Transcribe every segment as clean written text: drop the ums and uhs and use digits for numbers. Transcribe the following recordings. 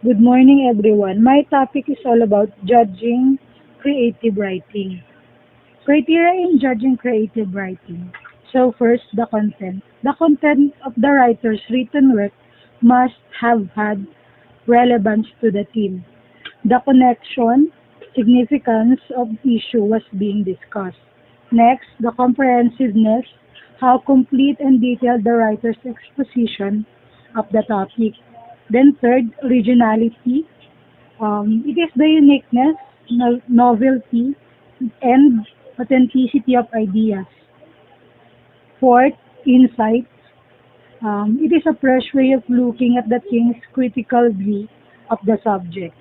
Good morning, everyone. My topic is all about judging creative writing. Criteria in judging creative writing. So, first, the content. The content of the writer's written work must have had relevance to the theme. The connection, significance of issue was being discussed. Next, the comprehensiveness, how complete and detailed the writer's exposition of the topic. Then third, originality. It is the uniqueness, novelty, and authenticity of ideas. Fourth, insight. It is a fresh way of looking at the thing's critical view of the subject.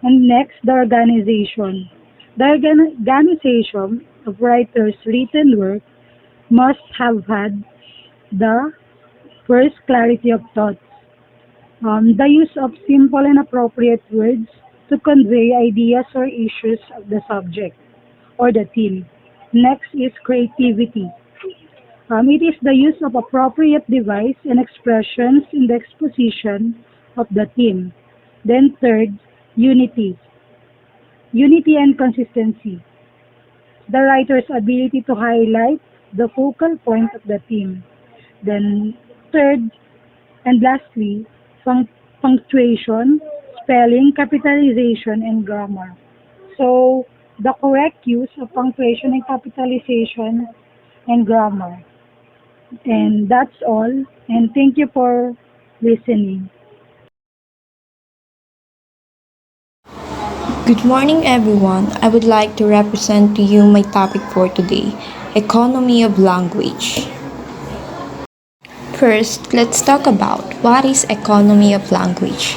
And next, the organization. The organization of writers' written work must have had the first clarity of thought, the use of simple and appropriate words to convey ideas or issues of the subject or the theme. Next is creativity. It is the use of appropriate device and expressions in the exposition of the theme. Then third, unity. Unity and consistency. The writer's ability to highlight the focal point of the theme. Then third and lastly, punctuation, spelling, capitalization, and grammar. So, the correct use of punctuation and capitalization and grammar. And that's all. And thank you for listening. Good morning, everyone. I would like to represent to you my topic for today, economy of language. First, let's talk about what is economy of language.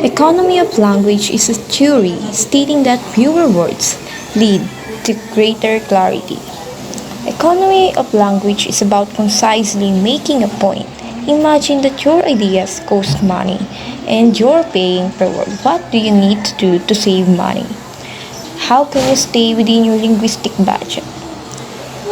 Economy of language is a theory stating that fewer words lead to greater clarity. Economy of language is about concisely making a point. Imagine that your ideas cost money and you're paying per word. What do you need to do to save money? How can you stay within your linguistic budget?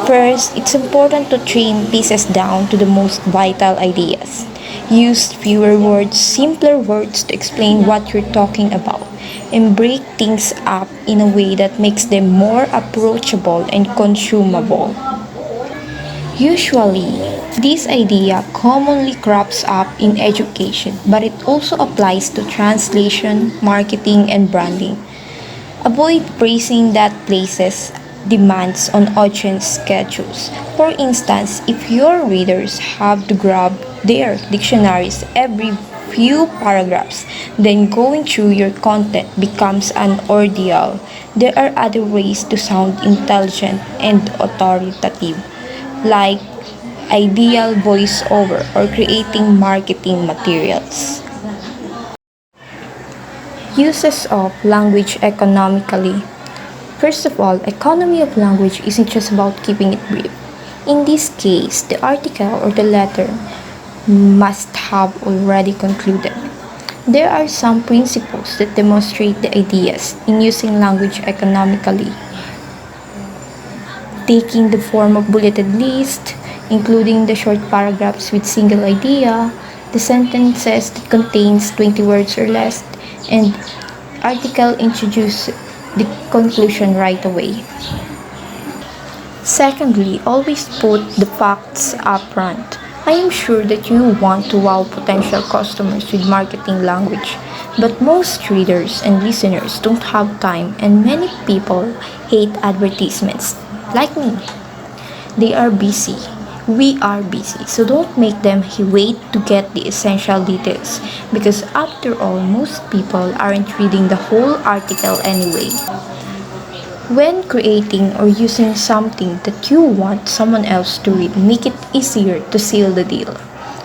First, it's important to trim pieces down to the most vital ideas. Use fewer words, simpler words to explain what you're talking about, and break things up in a way that makes them more approachable and consumable. Usually, this idea commonly crops up in education, but it also applies to translation, marketing, and branding. Avoid praising that places demands on audience schedules. For instance, if your readers have to grab their dictionaries every few paragraphs, then going through your content becomes an ordeal. There are other ways to sound intelligent and authoritative, like ideal voiceover or creating marketing materials. Uses of language economically. First of all, economy of language isn't just about keeping it brief. In this case, the article or the letter must have already concluded. There are some principles that demonstrate the ideas in using language economically, taking the form of bulleted list, including the short paragraphs with single idea, the sentences that contains 20 words or less, and article introduce the conclusion right away. Secondly, always put the facts up front. I am sure that you want to wow potential customers with marketing language, but most readers and listeners don't have time, and many people hate advertisements, like me. They are busy. We are busy, so don't make them wait to get the essential details, because after all, most people aren't reading the whole article anyway. When creating or using something that you want someone else to read, make it easier to seal the deal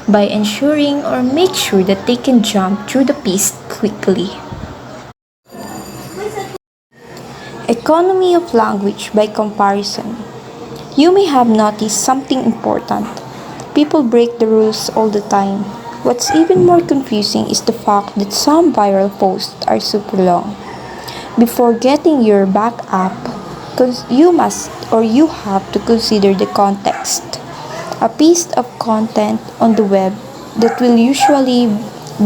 by ensuring or make sure that they can jump through the piece quickly. Economy of language by comparison. You may have noticed something important. People break the rules all the time. What's even more confusing is the fact that some viral posts are super long. Before getting your back up, you must or you have to consider the context. A piece of content on the web that will usually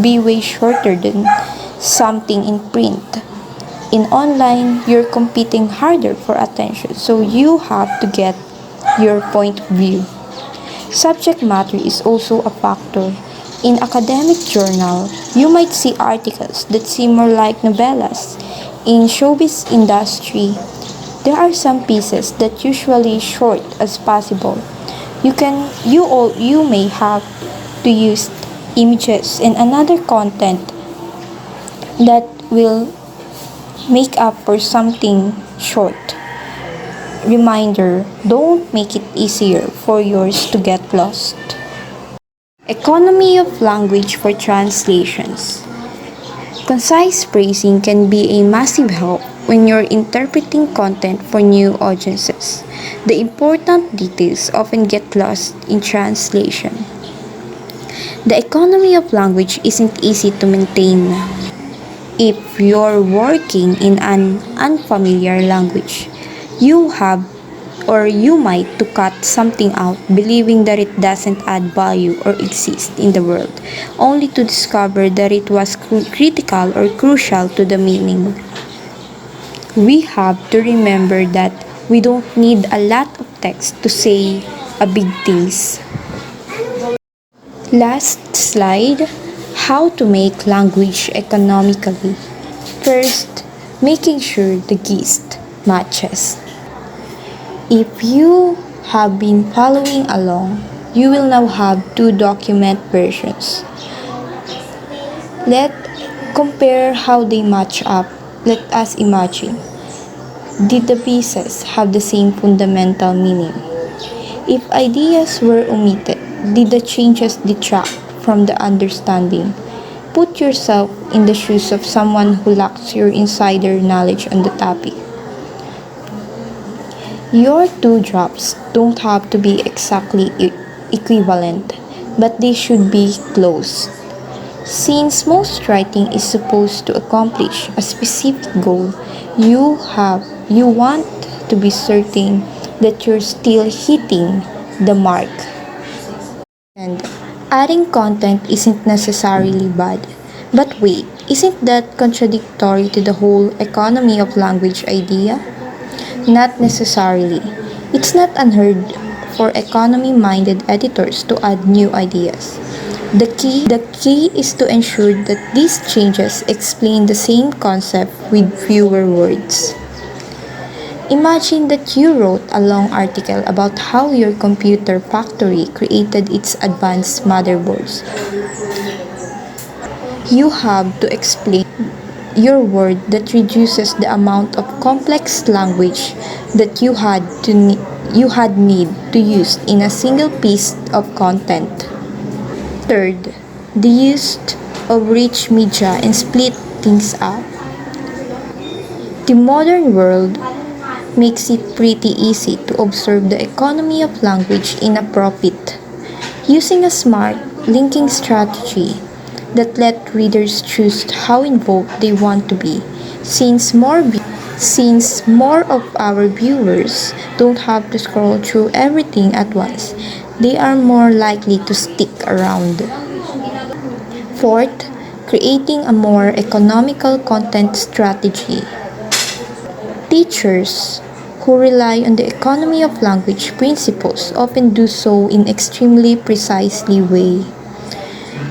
be way shorter than something in print. In online, you're competing harder for attention, so you have to get your point of view. Subject matter is also a factor. In academic journal, you might see articles that seem more like novellas. In showbiz industry, there are some pieces that usually short as possible. You may have to use images and another content that will make up for something short. Reminder, don't make it easier for yours to get lost. Economy of language for translations. Concise phrasing can be a massive help when you're interpreting content for new audiences. The important details often get lost in translation. The economy of language isn't easy to maintain if you're working in an unfamiliar language. You have or you might to cut something out believing that it doesn't add value or exist in the world, only to discover that it was critical or crucial to the meaning. We have to remember that we don't need a lot of text to say a big things. Last slide, how to make language economically. First, making sure the gist matches. If you have been following along, you will now have two document versions. Let's compare how they match up. Let us imagine. Did the pieces have the same fundamental meaning? If ideas were omitted, did the changes detract from the understanding? Put yourself in the shoes of someone who lacks your insider knowledge on the topic. Your two drafts don't have to be exactly equivalent, but they should be close. Since most writing is supposed to accomplish a specific goal, you want to be certain that you're still hitting the mark. And adding content isn't necessarily bad. But wait, isn't that contradictory to the whole economy of language idea? Not necessarily. It's not unheard for economy-minded editors to add new ideas. The key is to ensure that these changes explain the same concept with fewer words. Imagine that you wrote a long article about how your computer factory created its advanced motherboards. You have to explain your word that reduces the amount of complex language that you had need to use in a single piece of content. Third, the use of rich media and split things up. The modern world makes it pretty easy to observe the economy of language in a profit, using a smart linking strategy that let readers choose how involved they want to be. Since more of our viewers don't have to scroll through everything at once, they are more likely to stick around. Fourth, creating a more economical content strategy. Teachers who rely on the economy of language principles often do so in extremely precisely way.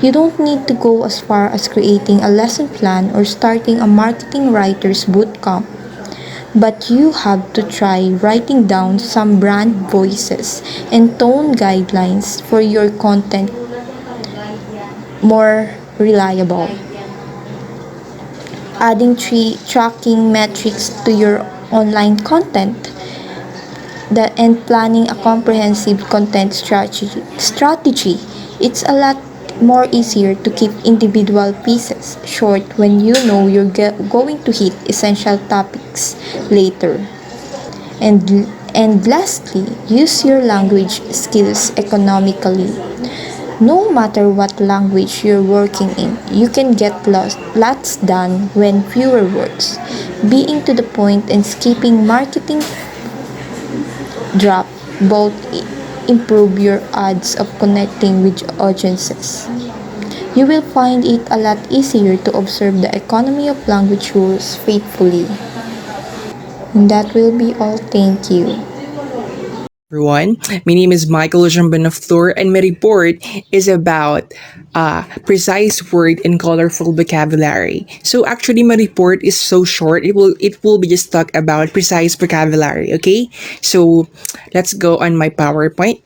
You don't need to go as far as creating a lesson plan or starting a marketing writer's bootcamp, but you have to try writing down some brand voices and tone guidelines for your content more reliable. Adding tracking metrics to your online content and planning a comprehensive content strategy. It's a lot more easier to keep individual pieces short when you know you're going to hit essential topics later. And lastly, use your language skills economically. No matter what language you're working in, you can get lots done when fewer words. Being to the point and skipping marketing drop both improve your odds of connecting with audiences. You will find it a lot easier to observe the economy of language rules faithfully. And that will be all. Thank you. Everyone. My name is Michael Jambanaflor, and my report is about precise word and colorful vocabulary. So actually, my report is so short. It will be just talk about precise vocabulary. Okay. So let's go on my PowerPoint.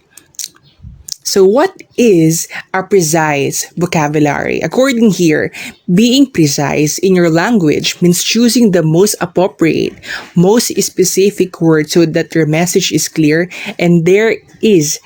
So, what is a precise vocabulary? According here, being precise in your language means choosing the most appropriate, most specific word so that your message is clear and there is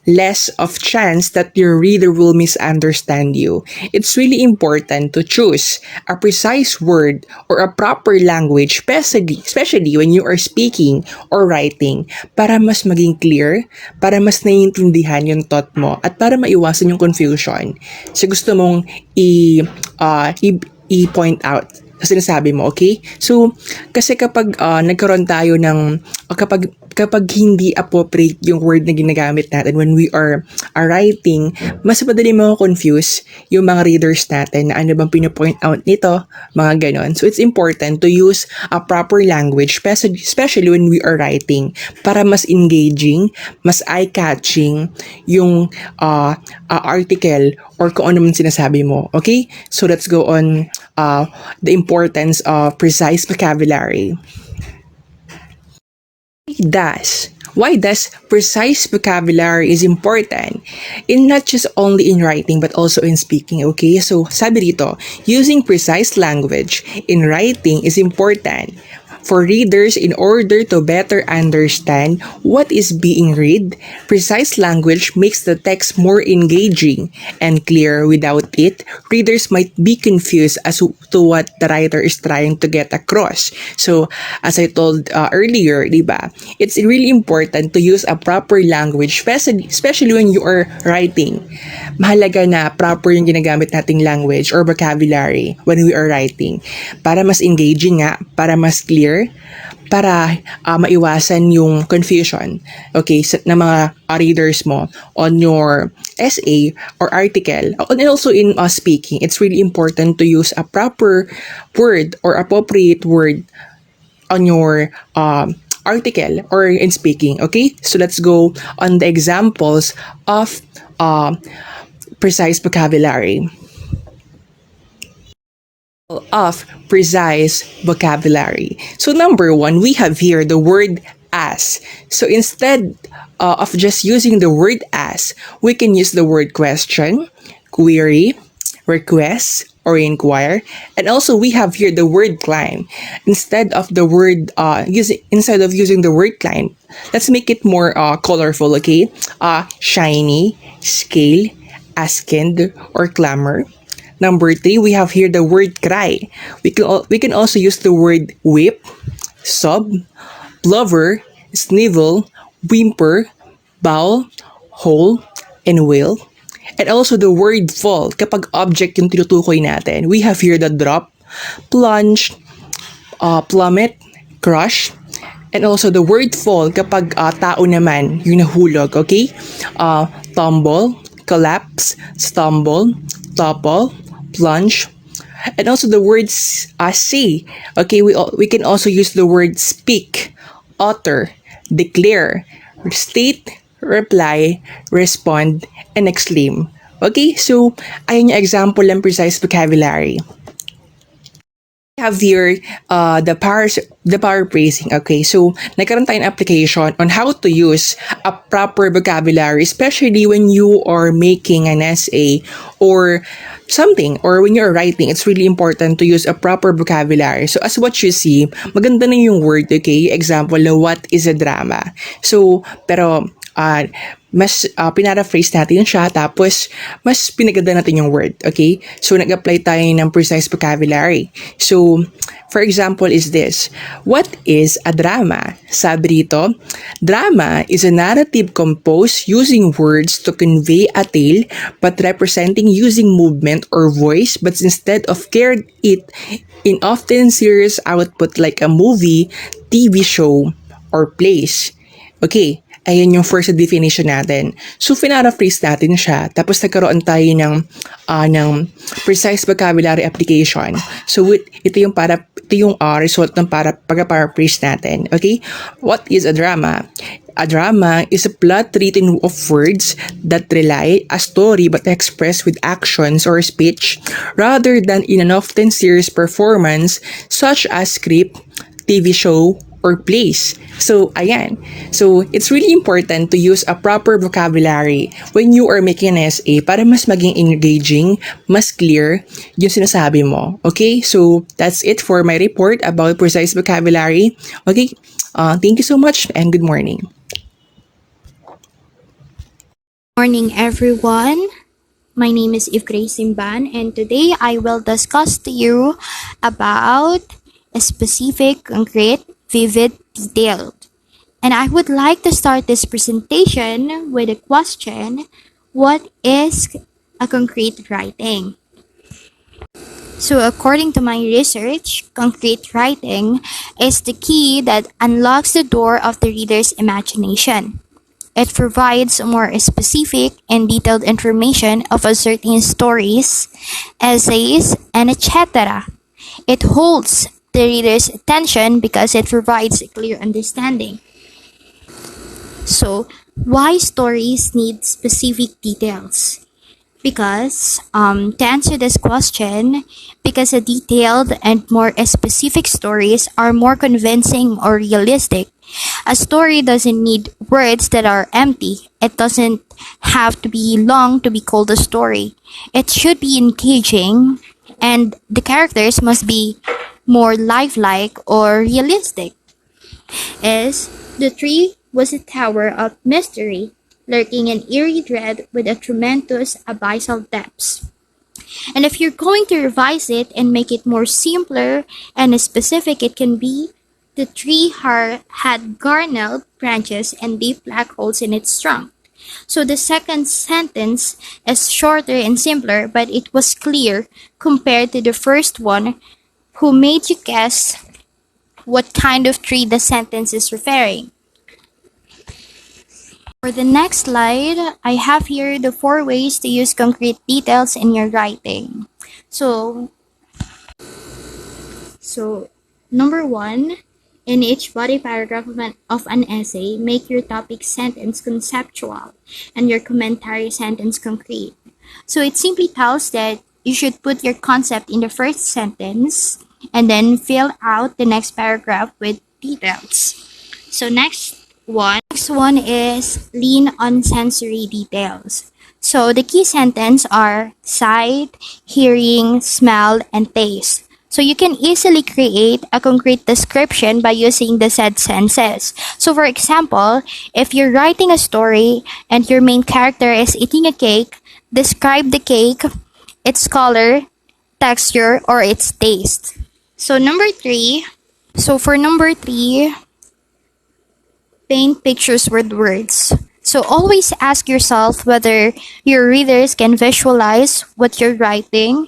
less of chance that your reader will misunderstand you. It's really important to choose a precise word or a proper language, especially when you are speaking or writing, para mas maging clear, para mas naiintindihan yung thought mo, at para maiwasan yung confusion. So gusto mong i-point out sa sinasabi mo, okay? So, kasi kapag nagkaroon tayo ng, kapag hindi appropriate yung word na ginagamit natin when we are writing, mas madali confuse yung mga readers natin na ano bang pinopoint out nito, mga ganon. So, it's important to use a proper language, especially when we are writing, para mas engaging, mas eye-catching yung article or kung ano man sinasabi mo. Okay? So, let's go on the importance of precise vocabulary. Why does precise vocabulary is important? In not just only in writing but also in speaking, okay? So, sabi dito, using precise language in writing is important for readers in order to better understand what is being read. Precise language makes the text more engaging and clear. Without it, readers might be confused as to what the writer is trying to get across. So, as I told earlier, diba, it's really important to use a proper language, especially when you are writing. Mahalaga na proper yung ginagamit nating language or vocabulary when we are writing. Para mas engaging nga, para mas clear, para maiwasan yung confusion, okay, ng mga readers mo on your essay or article. And also in speaking, it's really important to use a proper word or appropriate word on your article or in speaking, okay? So let's go on the examples of precise vocabulary. Of precise vocabulary. So number one, we have here the word as. So instead of just using the word as, we can use the word question, query, request, or inquire. And also we have here the word climb. Instead of the word using the word climb, let's make it more colorful, okay? Shiny, scale, asked, or clamor. Number three, we have here the word cry. We can also use the word whip, sob, blubber, snivel, whimper, bawl, howl, and wail. And also the word fall. Kapag object yung tinutukoy natin, we have here the drop, plunge, plummet, crush, and also the word fall kapag tao naman yung nahulog, okay? Tumble, collapse, stumble, topple, plunge, and also the words say. Okay, we can also use the word speak, utter, declare, state, reply, respond, and exclaim. Okay, so ayun yung example ng precise vocabulary. Have here the paraphrasing. Okay, so nagkaroon tayong application on how to use a proper vocabulary, especially when you are making an essay or something, or when you're writing. It's really important to use a proper vocabulary. So as what you see, maganda na yung word, okay? Example na what is a drama. So, pero mas pinaraphrase natin siya, tapos mas pinaganda natin yung word, okay? So, nag-apply tayo ng precise vocabulary. So, for example is this, what is a drama? Sabi dito, drama is a narrative composed using words to convey a tale but representing using movement or voice, but instead of carried it in often serious output like a movie, TV show, or plays. Okay, Ayan yung first definition natin. So, pinaraphrase natin siya. Tapos, nagkaroon tayo ng precise vocabulary application. So, ito yung result ng pag-paraphrase natin. Okay? What is a drama? A drama is a plot written of words that rely a story but expressed with actions or speech rather than in an often serious performance such as script, TV show, or plays. So, ayan. So, it's really important to use a proper vocabulary when you are making an essay para mas maging engaging, mas clear yung sinasabi mo. Okay? So, that's it for my report about precise vocabulary. Okay? Thank you so much and good morning. Morning, everyone. My name is Ivgrey Simban, and today I will discuss to you about a specific, concrete, vivid, detailed. And I would like to start this presentation with a question: what is a concrete writing? So, according to my research, concrete writing is the key that unlocks the door of the reader's imagination. It provides more specific and detailed information of a certain stories, essays, and etc. It holds the reader's attention because it provides a clear understanding. So, why stories need specific details? Because, to answer this question, because a detailed and more specific stories are more convincing or realistic. A story doesn't need words that are empty. It doesn't have to be long to be called a story. It should be engaging, and the characters must be more lifelike or realistic. Is the tree was a tower of mystery, lurking in eerie dread with a tremendous abyssal depths. And if you're going to revise it and make it more simpler and specific, it can be the tree had garnered branches and deep black holes in its trunk. So the second sentence is shorter and simpler, but it was clear compared to the first one, who made you guess what kind of tree the sentence is referring. For the next slide, I have here the 4 ways to use concrete details in your writing. So number 1, in each body paragraph of an essay, make your topic sentence conceptual and your commentary sentence concrete. So it simply tells that you should put your concept in the first sentence and then fill out the next paragraph with details. So next one is lean on sensory details. So the key sentence are sight, hearing, smell, and taste. So you can easily create a concrete description by using the said senses. So for example, if you're writing a story and your main character is eating a cake, describe the cake, its color, texture, or its taste. So for number 3, paint pictures with words. So always ask yourself whether your readers can visualize what you're writing,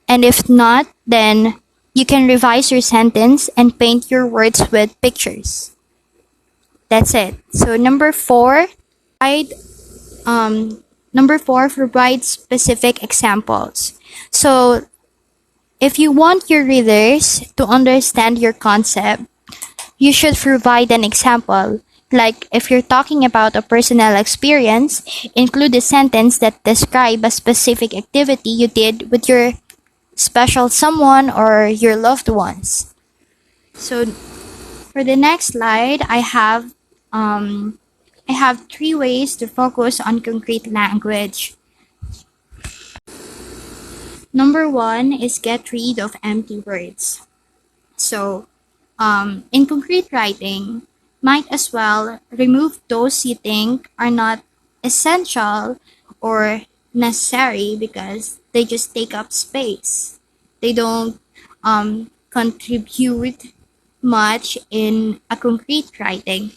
and if not, then you can revise your sentence and paint your words with pictures. That's it. So number 4, provide specific examples. So if you want your readers to understand your concept, you should provide an example. Like if you're talking about a personal experience, include a sentence that describe a specific activity you did with your special someone or your loved ones. So for the next slide, I have 3 ways to focus on concrete language. Number 1 is get rid of empty words. So in concrete writing, might as well remove those you think are not essential or necessary because they just take up space. They don't contribute much in a concrete writing.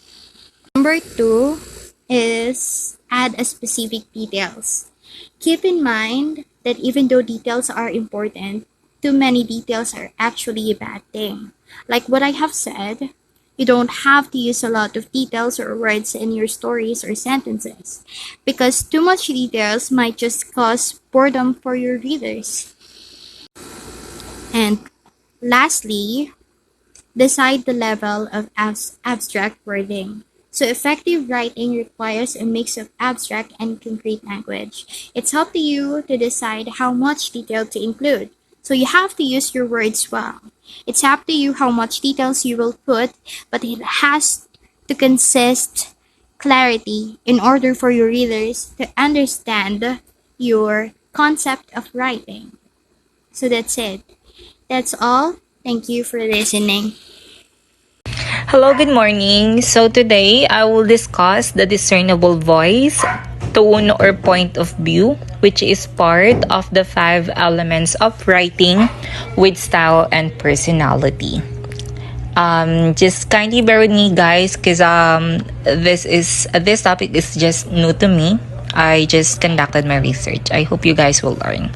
Number 2 is add a specific details. Keep in mind that even though details are important, too many details are actually a bad thing. Like what I have said, You don't have to use a lot of details or words in your stories or sentences, because too much details might just cause boredom for your readers. And lastly, decide the level of abstract wording. So effective writing requires a mix of abstract and concrete language. It's up to you to decide how much detail to include. So you have to use your words well. It's up to you how much details you will put, but it has to consist clarity in order for your readers to understand your concept of writing. So that's it. That's all. Thank you for listening. Hello, good morning. So today I will discuss the discernible voice, tone, or point of view, which is part of the 5 elements of writing with style and personality. Just kindly bear with me, guys, because this topic is just new to me. I just conducted my research. I hope you guys will learn.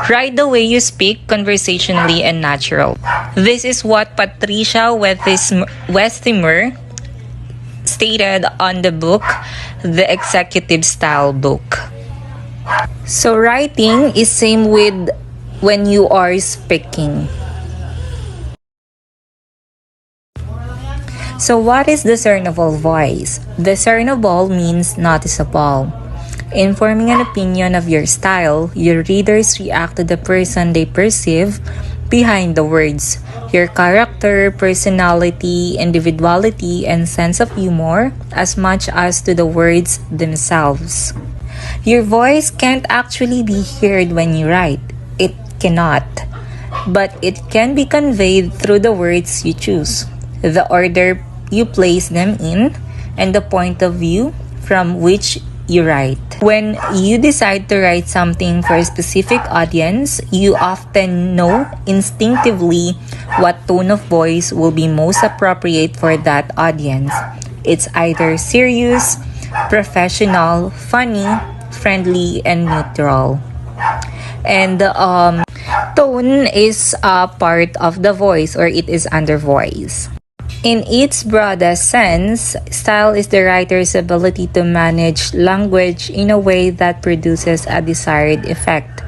Write the way you speak, conversationally and natural. This is what Patricia Westimer stated on the book, The Executive Style Book. So writing is same with when you are speaking. So what is discernible voice? Discernible means noticeable. In forming an opinion of your style, your readers react to the person they perceive behind the words. Your character, personality, individuality, and sense of humor as much as to the words themselves. Your voice can't actually be heard when you write. It cannot. But it can be conveyed through the words you choose, the order you place them in, and the point of view from which you write. When you decide to write something for a specific audience, you often know instinctively what tone of voice will be most appropriate for that audience. It's either serious, professional, funny, friendly, and neutral. And tone is a part of the voice, or it is under voice. In its broadest sense, style is the writer's ability to manage language in a way that produces a desired effect,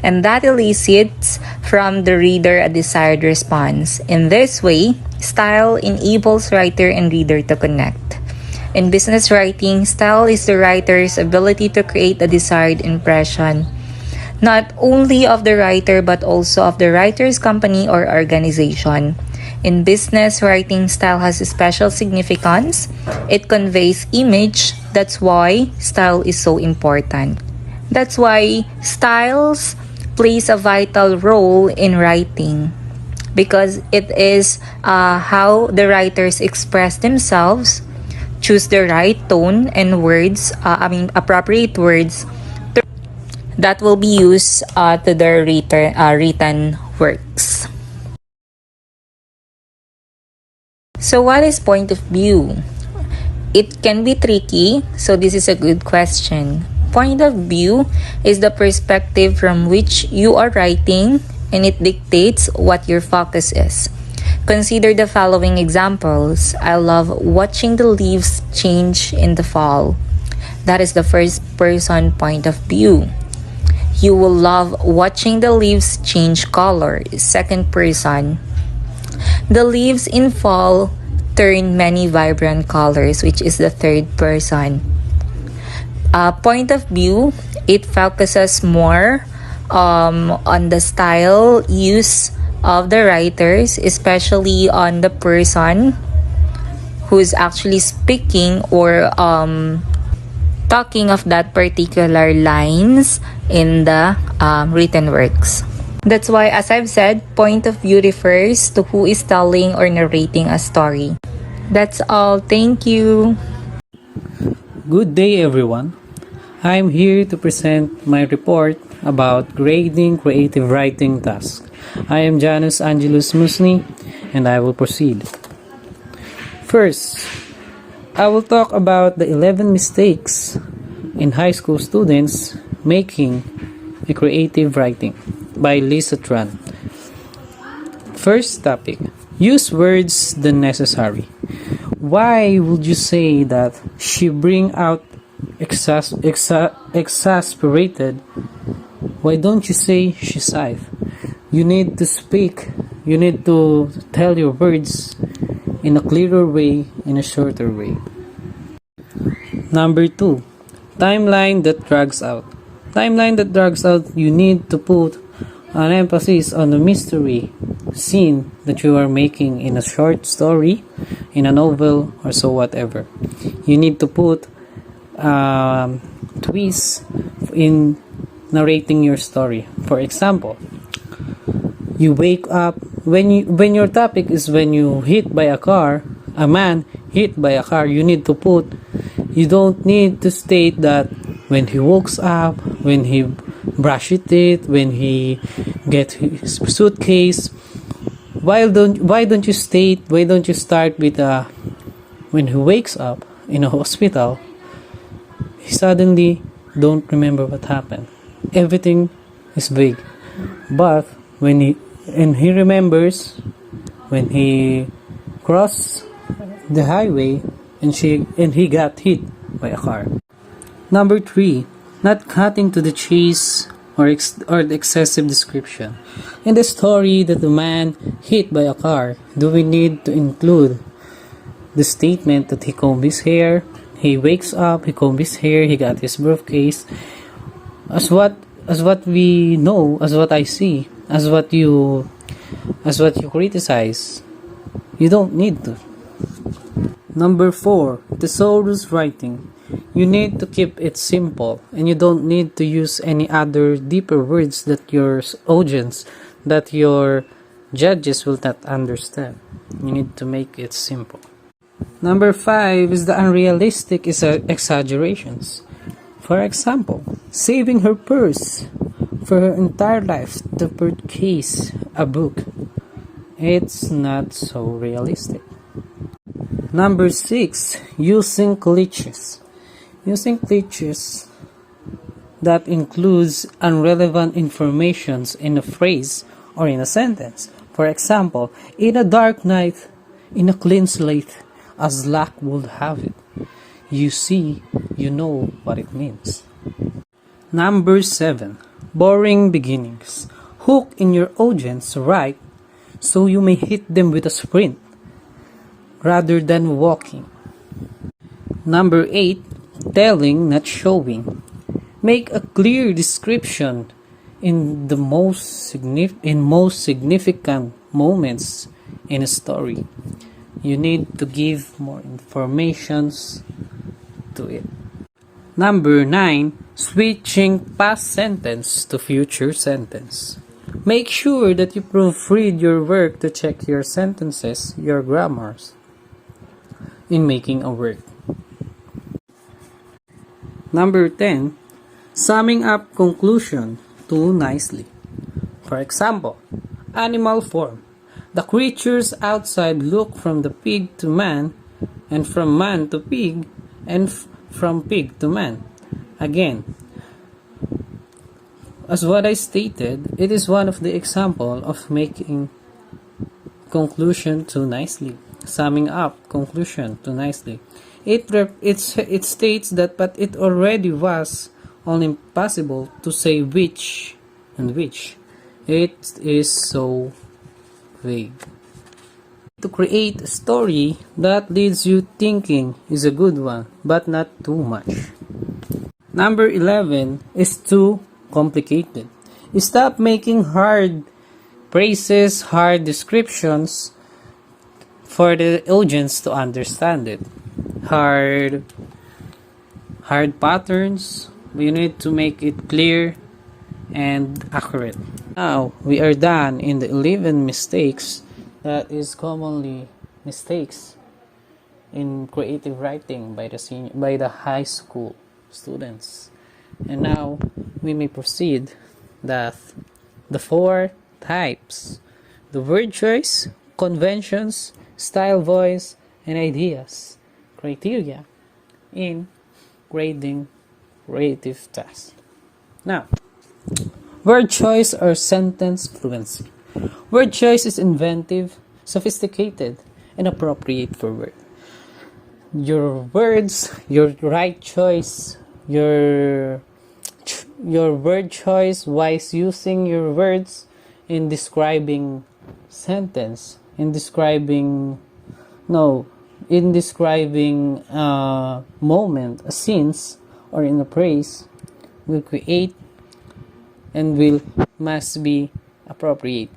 and that elicits from the reader a desired response. In this way, style enables writer and reader to connect. In business writing, style is the writer's ability to create a desired impression, not only of the writer but also of the writer's company or organization. In business, writing style has a special significance. It conveys image. That's why style is so important. That's why styles plays a vital role in writing, because it is how the writers express themselves, choose the right tone and words, appropriate words that will be used to their written works. So what is point of view? It can be tricky, so this is a good question. Point of view is the perspective from which you are writing, and it dictates what your focus is. Consider the following examples. I love watching the leaves change in the fall. That is the first person point of view. You will love watching the leaves change color. Second person. The leaves in fall turn many vibrant colors, which is the third person. Point of view, it focuses more on the style use of the writers, especially on the person who's actually speaking or talking of that particular lines in the written works. That's why, as I've said, point of view refers to who is telling or narrating a story. That's all. Thank you. Good day, everyone. I'm here to present my report about grading creative writing tasks. I am Janus Angelus Musni, and I will proceed. First, I will talk about the 11 mistakes in high school students making a creative writing by Lisa Tran. First topic, use words than necessary. Why would you say that she bring out exasperated? Why don't you say she sighed? You need to speak. You need to tell your words in a clearer way, in a shorter way. Number 2, timeline that drags out. Timeline that drags out, you need to put an emphasis on the mystery scene that you are making in a short story, in a novel, or so whatever. You need to put twists in narrating your story. For example, you wake up when your topic is when you hit by a car, a man hit by a car. You don't need to state that when he wakes up, when he brushes it, when he get his suitcase. Why don't you start with when he wakes up in a hospital, he suddenly don't remember what happened. Everything is vague. But when he remembers when he crossed the highway and he got hit by a car. Number 3, not cutting to the chase or the excessive description. In the story that the man hit by a car, do we need to include the statement that he combed his hair, he wakes up, he combed his hair, he got his briefcase, as what we know, as what I see, as what you criticize? You don't need to. Number 4, thesaurus writing. You need to keep it simple, and you don't need to use any other deeper words that your audience, that your judges will not understand. You need to make it simple. Number 5 is the unrealistic exaggerations. For example, saving her purse for her entire life to purchase a book. It's not so realistic. Number 6, using cliches. Using cliches that includes irrelevant informations in a phrase or in a sentence. For example, in a dark night, in a clean slate, as luck would have it. You see, you know what it means. Number 7, boring beginnings. Hook in your audience right so you may hit them with a sprint rather than walking. Number 8, telling, not showing. Make a clear description in the most significant moments in a story. You need to give more informations to it. Number 9, switching past sentence to future sentence. Make sure that you proofread your work to check your sentences, your grammars in making a work. Number 10, summing up conclusion too nicely. For example, animal form. The creatures outside look from the pig to man, and from man to pig, and from pig to man. Again, as what I stated, it is one of the example of making conclusion too nicely. Summing up conclusion too nicely. It states that, but it already was only possible to say which and which. It is so vague. To create a story that leads you thinking is a good one, but not too much. Number 11 is too complicated. Stop making hard phrases, hard descriptions for the audience to understand it. Hard patterns, we need to make it clear and accurate. Now, we are done in the 11 mistakes that is commonly mistakes in creative writing by the high school students. And now, we may proceed that the 4 types: the word choice, conventions, style, voice, and ideas, criteria in grading creative tasks. Now, word choice or sentence fluency. Word choice is inventive, sophisticated, and appropriate for work. your words, your right choice, your word choice, wise using your words in describing sentence, in describing no, in describing a moment, a scenes, or in a praise, will create and will must be appropriate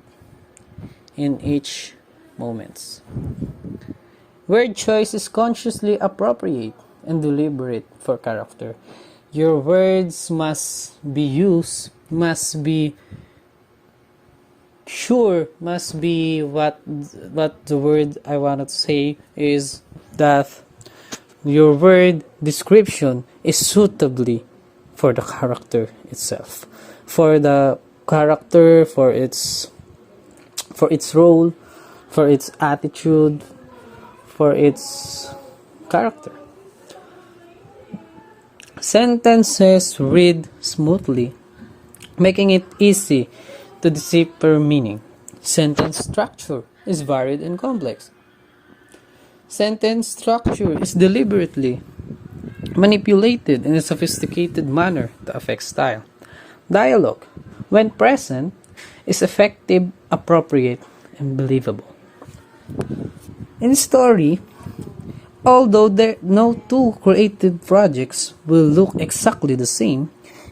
in each moments. Word choice is consciously appropriate and deliberate for character. Your words must be used, must be sure, must be what the word I wanted to say is that your word description is suitably for the character itself, for the character, for its role, for its attitude, for its character. Sentences read smoothly, making it easy to decipher meaning. Sentence structure is varied and complex. Sentence structure is deliberately manipulated in a sophisticated manner to affect style. Dialogue, when present, is effective, appropriate, and believable. In story, although no two creative projects will look exactly the same,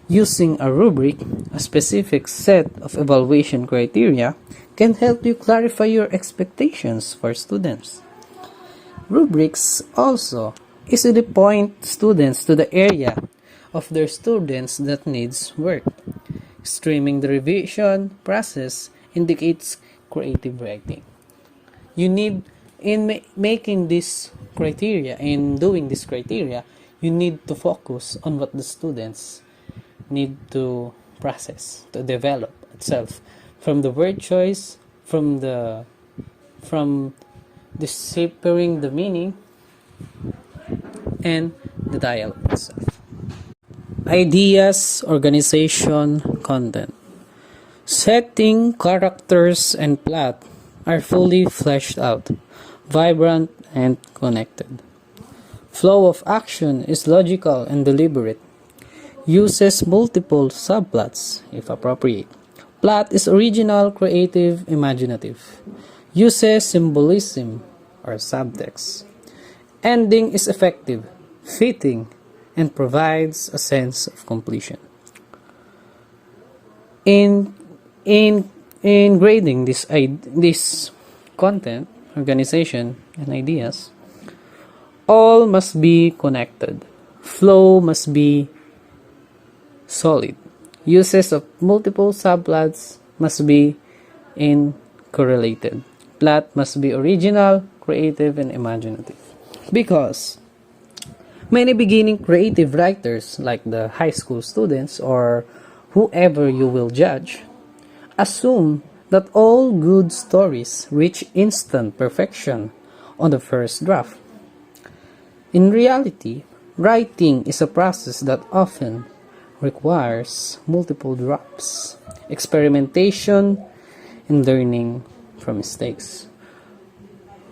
using a rubric, a specific set of evaluation criteria, can help you clarify your expectations for students. Rubrics also easily point students to the area of their students that needs work. Streaming the revision process indicates creative writing. You need, in making this criteria, in doing this criteria, you need to focus on what the students need to process, to develop itself, from the word choice, from deciphering the meaning, and the dialogue itself. Ideas, organization, content. Setting, characters, and plot are fully fleshed out, vibrant, and connected. Flow of action is logical and deliberate. Uses multiple subplots, if appropriate. Plot is original, creative, imaginative. Uses symbolism or subtext. Ending is effective, fitting, and provides a sense of completion. In in grading this content, organization, and ideas, all must be connected. Flow must be solid. Uses of multiple subplots must be correlated. Plot must be original, creative, and imaginative. Because many beginning creative writers, like the high school students or whoever you will judge, assume that all good stories reach instant perfection on the first draft. In reality, writing is a process that often requires multiple drafts, experimentation, and learning from mistakes.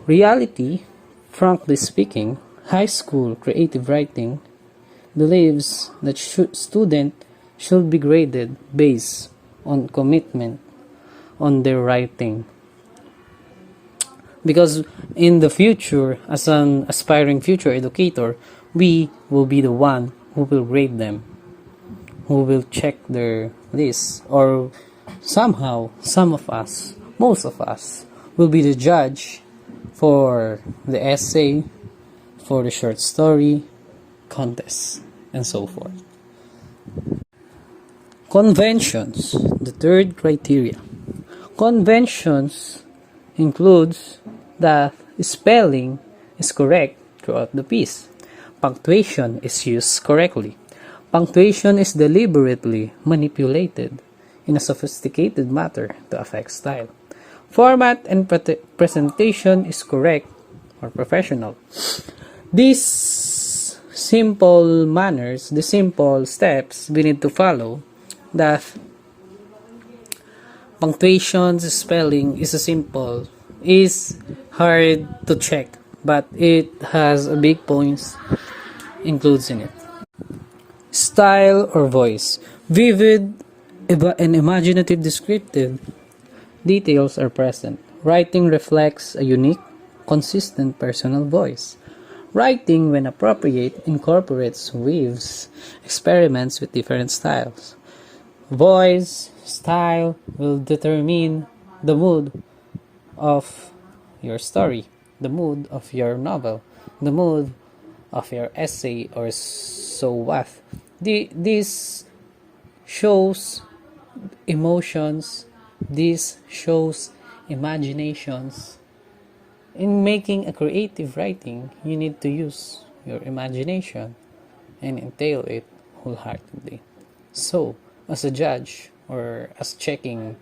Reality, frankly speaking, high school creative writing believes that student should be graded based on commitment on their writing. Because in the future, as an aspiring future educator, we will be the one who will grade them, who will check their list, or somehow, some of us, most of us, will be the judge for the essay, for the short story, contest, and so forth. Conventions, the third criteria. Conventions includes that spelling is correct throughout the piece. Punctuation is used correctly. Punctuation is deliberately manipulated in a sophisticated manner to affect style. Format and presentation is correct or professional. These simple manners, the simple steps we need to follow, that punctuation, spelling is hard to check but it has a big points includes in it. Style or voice. Vivid and imaginative descriptive details are present. Writing reflects a unique, consistent personal voice. Writing, when appropriate, incorporates, weaves, experiments with different styles. Voice, style will determine the mood of your story, the mood of your novel, the mood of your essay or so what. This shows emotions, this shows imaginations. In making a creative writing, you need to use your imagination and entail it wholeheartedly. So, as a judge or as checking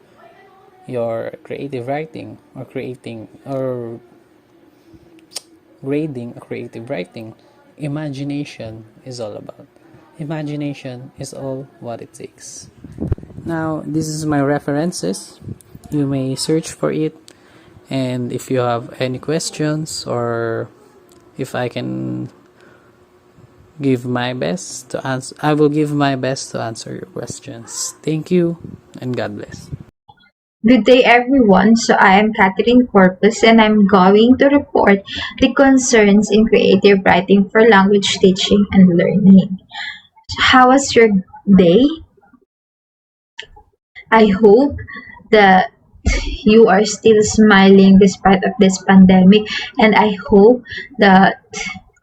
your creative writing or creating or grading a creative writing, imagination is all about. Imagination is all what it takes. Now, this is my references. You may search for it, and if you have any questions or if I can give my best to answer, I will give my best to answer your questions. Thank you and God bless. Good day, everyone. So I am Catherine Corpus and I'm going to report the concerns in creative writing for language teaching and learning. How was your day? I hope that you are still smiling despite of this pandemic, and I hope that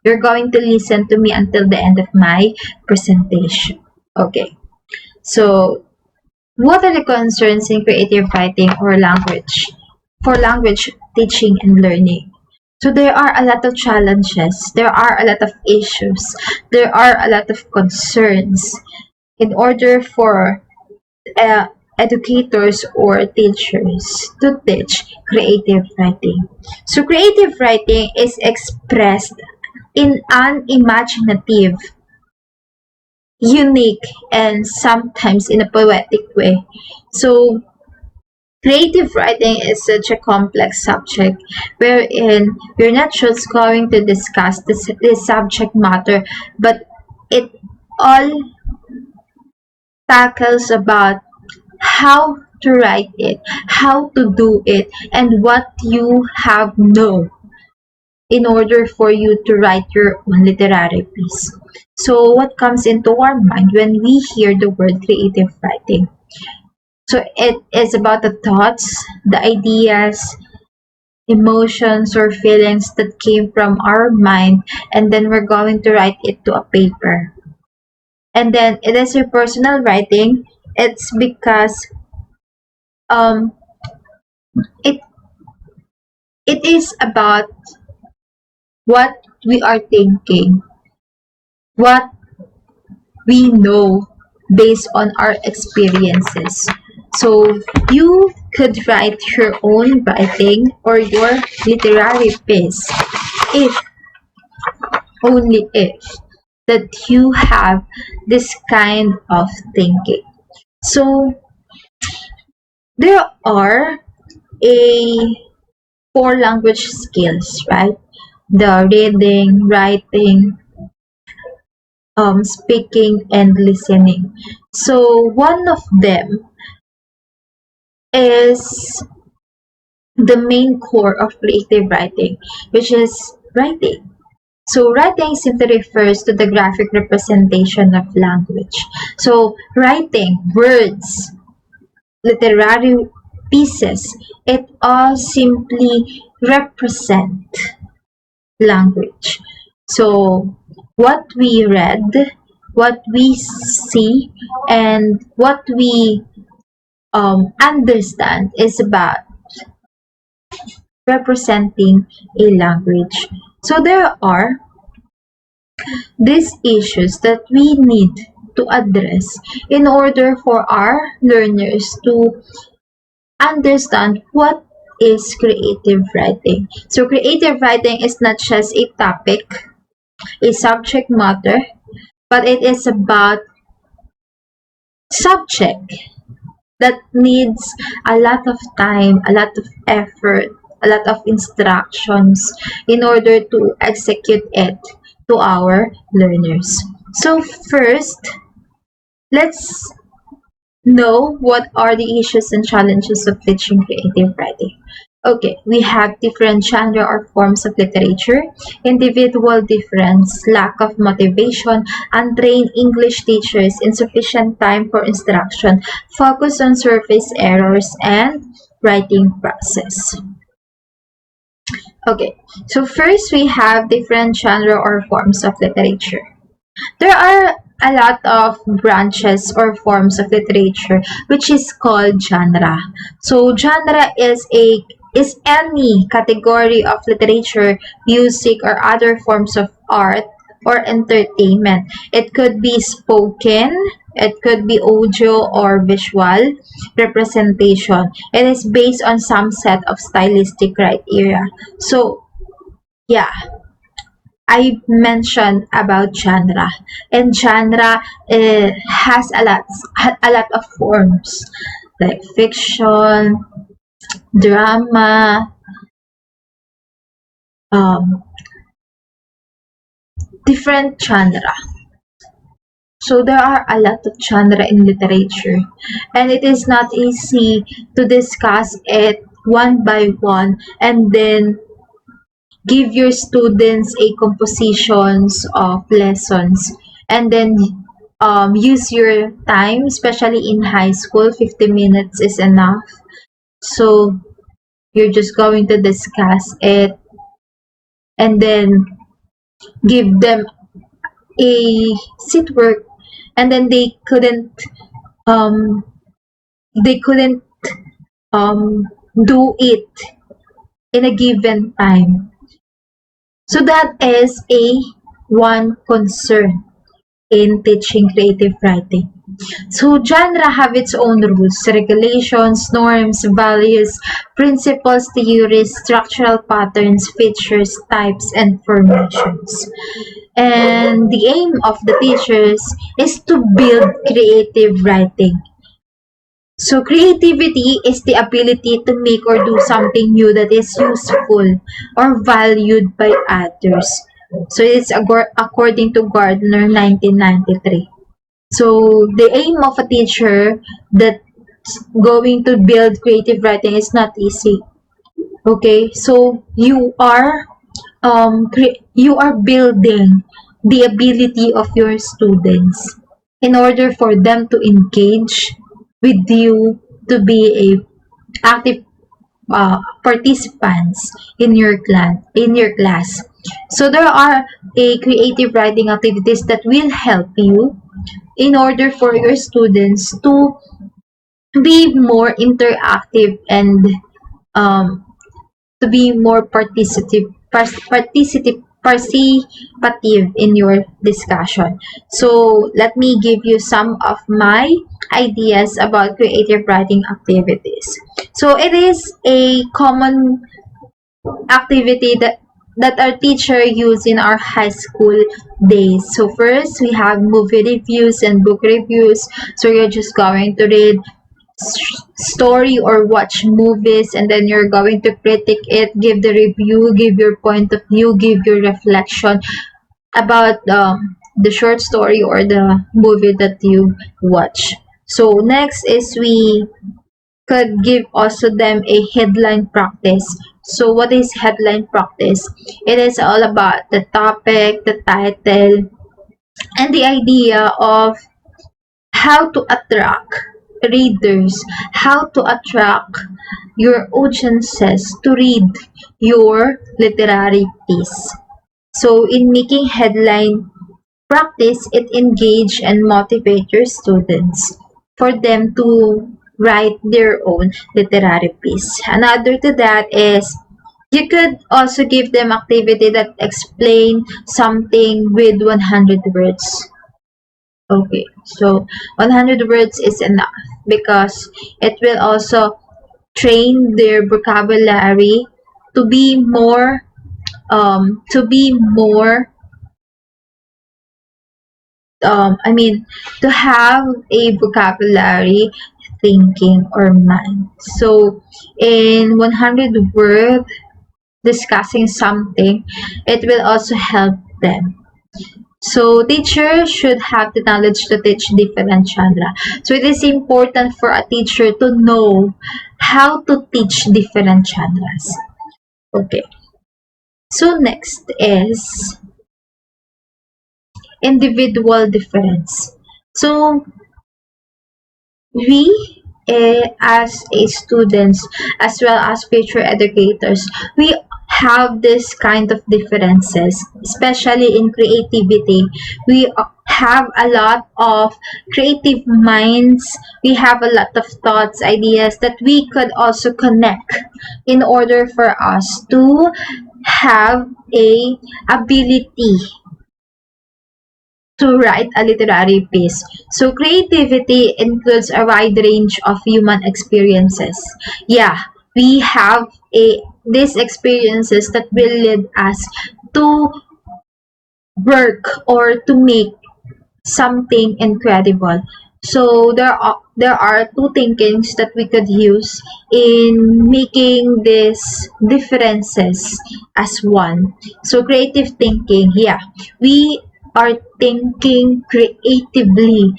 you're going to listen to me until the end of my presentation. Okay. So what are the concerns in creative writing or language for language teaching and learning? So there are a lot of challenges, there are a lot of issues, there are a lot of concerns in order for uh, educators or teachers to teach creative writing. So creative writing is expressed in an imaginative, unique, and sometimes in a poetic way. So creative writing is such a complex subject wherein we're not just going to discuss this subject matter, but it all tackles about how to write it, how to do it, and what you have know in order for you to write your own literary piece. So what comes into our mind when we hear the word creative writing? So it is about the thoughts, the ideas, emotions or feelings that came from our mind, and then we're going to write it to a paper. And then it is your personal writing. It's because um it it is about what we are thinking, what we know based on our experiences. So you could write your own writing or your literary piece if only if that you have this kind of thinking. So there are a four language skills, right? The reading, writing, speaking, and listening. So one of them is the main core of creative writing, which is writing. So writing simply refers to the graphic representation of language. So writing, words, literary pieces, it all simply represent language. So what we read, what we see, and what we understand is about representing a language. So there are these issues that we need to address in order for our learners to understand what is creative writing. So creative writing is not just a topic, a subject matter, but it is about subject that needs a lot of time, a lot of effort, a lot of instructions in order to execute it to our learners. So first, let's know what are the issues and challenges of teaching creative writing. Okay, we have different genre or forms of literature, individual difference, lack of motivation, untrained English teachers, insufficient time for instruction, focus on surface errors, and writing process. Okay, so first we have different genre or forms of literature. There are a lot of branches or forms of literature which is called genre. So genre is any category of literature, music, or other forms of art or entertainment. It could be spoken, it could be audio or visual representation. It is based on some set of stylistic criteria. So yeah, I mentioned about genre, and genre has a lot of forms like fiction, drama, um, different genre. So there are a lot of genre in literature, and it is not easy to discuss it one by one and then give your students a compositions of lessons and then use your time, especially in high school. 50 minutes is enough, so you're just going to discuss it and then give them a sit work, and then um they couldn't do it in a given time. So that is a one concern in teaching creative writing. So genre have its own rules, regulations, norms, values, principles, theories, structural patterns, features, types, and formations. And the aim of the teachers is to build creative writing. So creativity is the ability to make or do something new that is useful or valued by others. So it's according to Gardner 1993. So the aim of a teacher that's going to build creative writing is not easy. Okay, so you are building the ability of your students in order for them to engage with you, to be a active participants in your class. So there are a creative writing activities that will help you in order for your students to be more interactive and um, to be more participative in your discussion. So let me give you some of my ideas about creative writing activities. So it is a common activity that our teacher use in our high school days. So first we have movie reviews and book reviews. So you're just going to read story or watch movies, and then you're going to critique it, give the review, give your point of view, give your reflection about the short story or the movie that you watch. So next is we could give also them a headline practice. So what is headline practice? It is all about the topic, the title, and the idea of how to attract readers, how to attract your audiences to read your literary piece. So in making headline practice, it engage and motivate your students for them to write their own literary piece. Another to that is you could also give them activity that explain something with 100 words. Okay, so 100 words is enough because it will also train their vocabulary to be more um to be more I mean to have a vocabulary thinking or mind. So in 100 word discussing something, it will also help them. So teachers should have the knowledge to teach different genre. So it is important for a teacher to know how to teach different genres. Okay. So next is individual difference. So we as a students as well as future educators, we have this kind of differences, especially in creativity. We have a lot of creative minds, we have a lot of thoughts, ideas that we could also connect in order for us to have a ability to write a literary piece. So creativity includes a wide range of human experiences. Yeah, we have a these experiences that will lead us to work or to make something incredible. So there are two thinkings that we could use in making these differences as one. So creative thinking, yeah, we are thinking creatively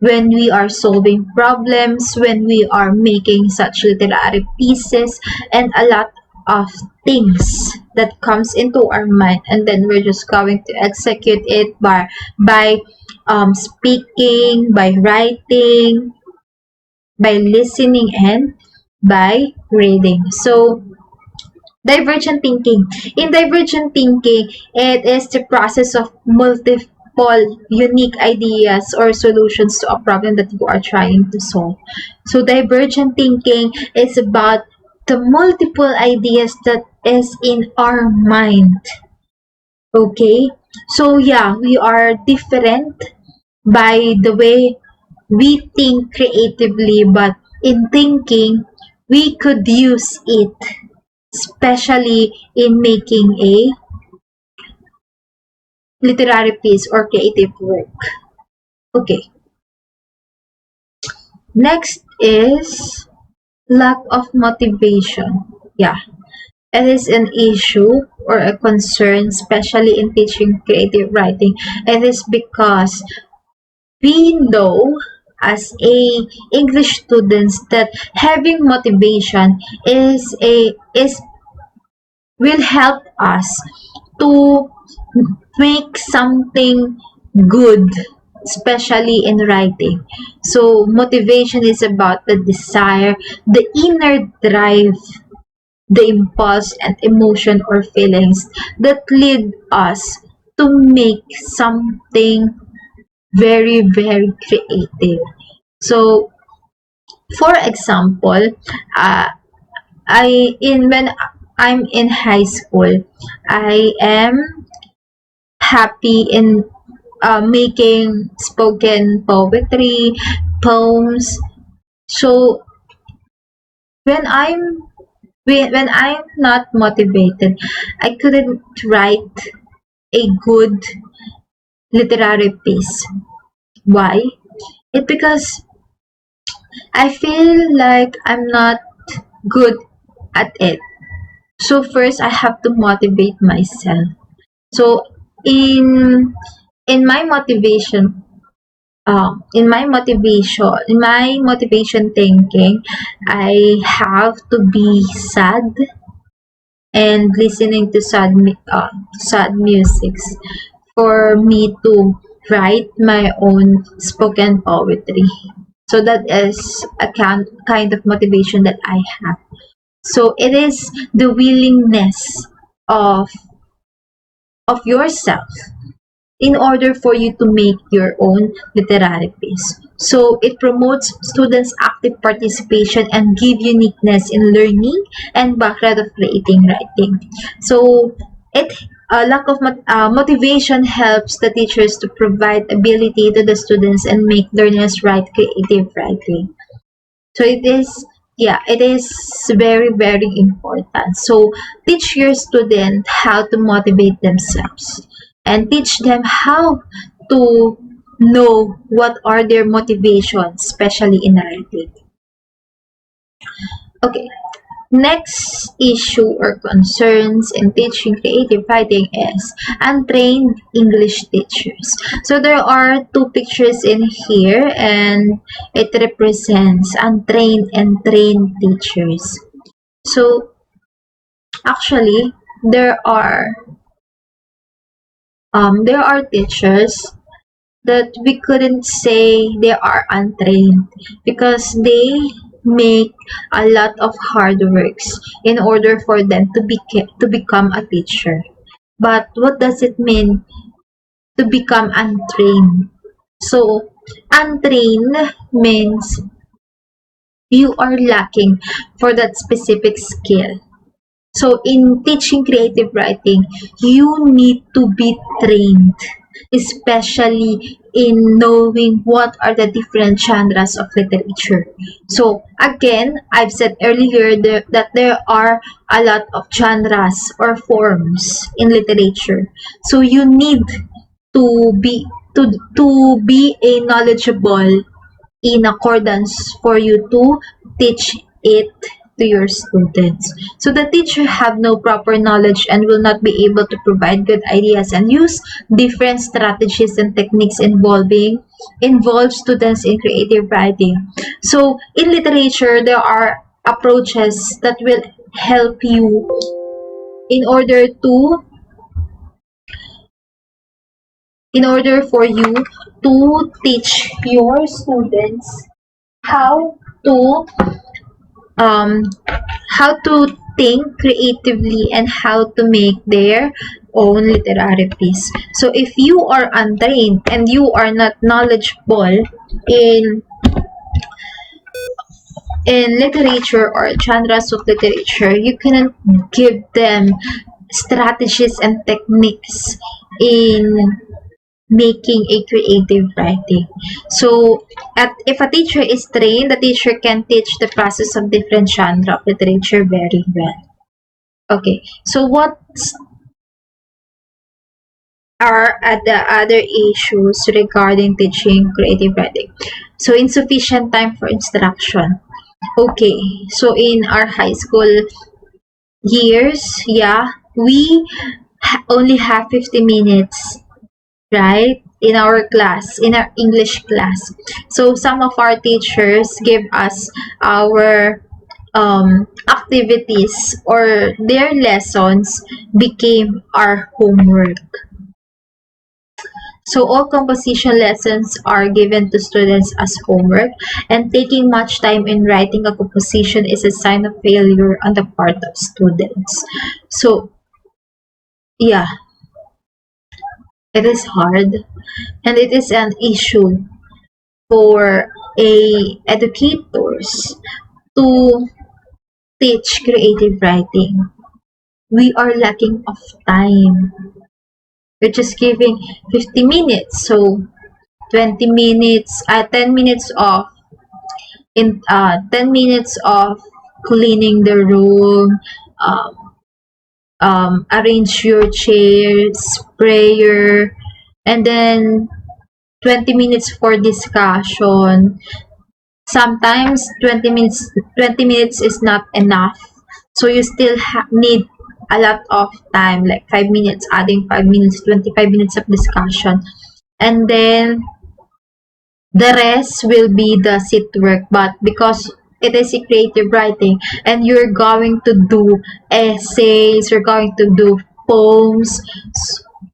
when we are solving problems, when we are making such literary pieces, and a lot of things that comes into our mind, and then we're just going to execute it by speaking, by writing, by listening, and by reading. So divergent thinking. In divergent thinking, it is the process of multiple unique ideas or solutions to a problem that you are trying to solve. So divergent thinking is about the multiple ideas that is in our mind. Okay? So yeah, we are different by the way we think creatively, but in thinking, we could use it, especially in making a literary piece or creative work. Okay, next is lack of motivation. Yeah, it is an issue or a concern, especially in teaching creative writing. It is because we know as a English students that having motivation is will help us to make something good, especially in writing. So motivation is about the desire, the inner drive, the impulse and emotion or feelings that lead us to make something very, very creative. So for example, uh, I in when I'm in high school, I am happy in making spoken poetry, poems. So when I'm when I'm not motivated, I couldn't write a good literary piece. Why? It because I feel like I'm not good at it. So first I have to motivate myself. So in in my motivation in my motivation thinking, I have to be sad and listening to sad musics for me to write my own spoken poetry. So that is a kind of motivation that I have. So it is the willingness of yourself in order for you to make your own literary piece. So it promotes students' active participation and give uniqueness in learning and background of creating writing. So it lack of motivation helps the teachers to provide ability to the students and make learners write creative writing. So it is, yeah, it is very, very important. So teach your student how to motivate themselves and teach them how to know what are their motivations, especially in writing. Okay, next issue or concerns in teaching creative writing is untrained English teachers. So there are two pictures in here and it represents untrained and trained teachers. So actually there are teachers that we couldn't say they are untrained because they make a lot of hard works in order for them to become a teacher. But what does it mean to become untrained? So, untrained means you are lacking for that specific skill. So in teaching creative writing, you need to be trained, especially in knowing what are the different genres of literature. So again, I've said earlier that there are a lot of genres or forms in literature. So you need to be to be a knowledgeable in accordance for you to teach it to your students. So the teacher have no proper knowledge and will not be able to provide good ideas and use different strategies and techniques involve students in creative writing. So in literature, there are approaches that will help you in order to in order for you to teach your students how to um, how to think creatively and how to make their own literary piece. So if you are untrained and you are not knowledgeable in in literature or genres of literature, you cannot give them strategies and techniques in making a creative writing. So, if a teacher is trained, the teacher can teach the process of different genre of literature very well. Okay, so what are the other issues regarding teaching creative writing? So, insufficient time for instruction. Okay, so in our high school years, yeah, we only have 50 minutes, right, in our class, in our English class. So some of our teachers give us our activities or their lessons became our homework. So all composition lessons are given to students as homework, and taking much time in writing a composition is a sign of failure on the part of students. So yeah, it is hard and it is an issue for a educators to teach creative writing. We are lacking of time. We're just giving 50 minutes, so 20 minutes, 10 minutes of 10 minutes of cleaning the room, um, arrange your chairs, prayer, and then 20 minutes for discussion. Sometimes 20 minutes is not enough. So you still need a lot of time, like 5 minutes, adding 5 minutes, 25 minutes of discussion. And then the rest will be the sit work. But because it is a creative writing and you're going to do essays, you're going to do poems,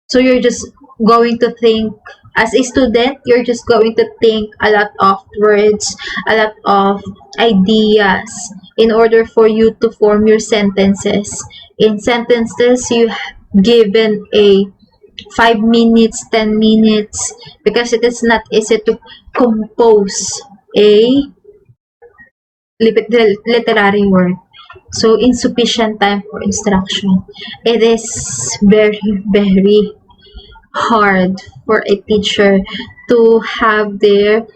so you're just going to think as a student, you're just going to think a lot of words, a lot of ideas in order for you to form your sentences. In sentences, you given a 5 minutes, 10 minutes, because it is not easy to compose a literary work. So, insufficient time for instruction. It is very, very hard for a teacher to have their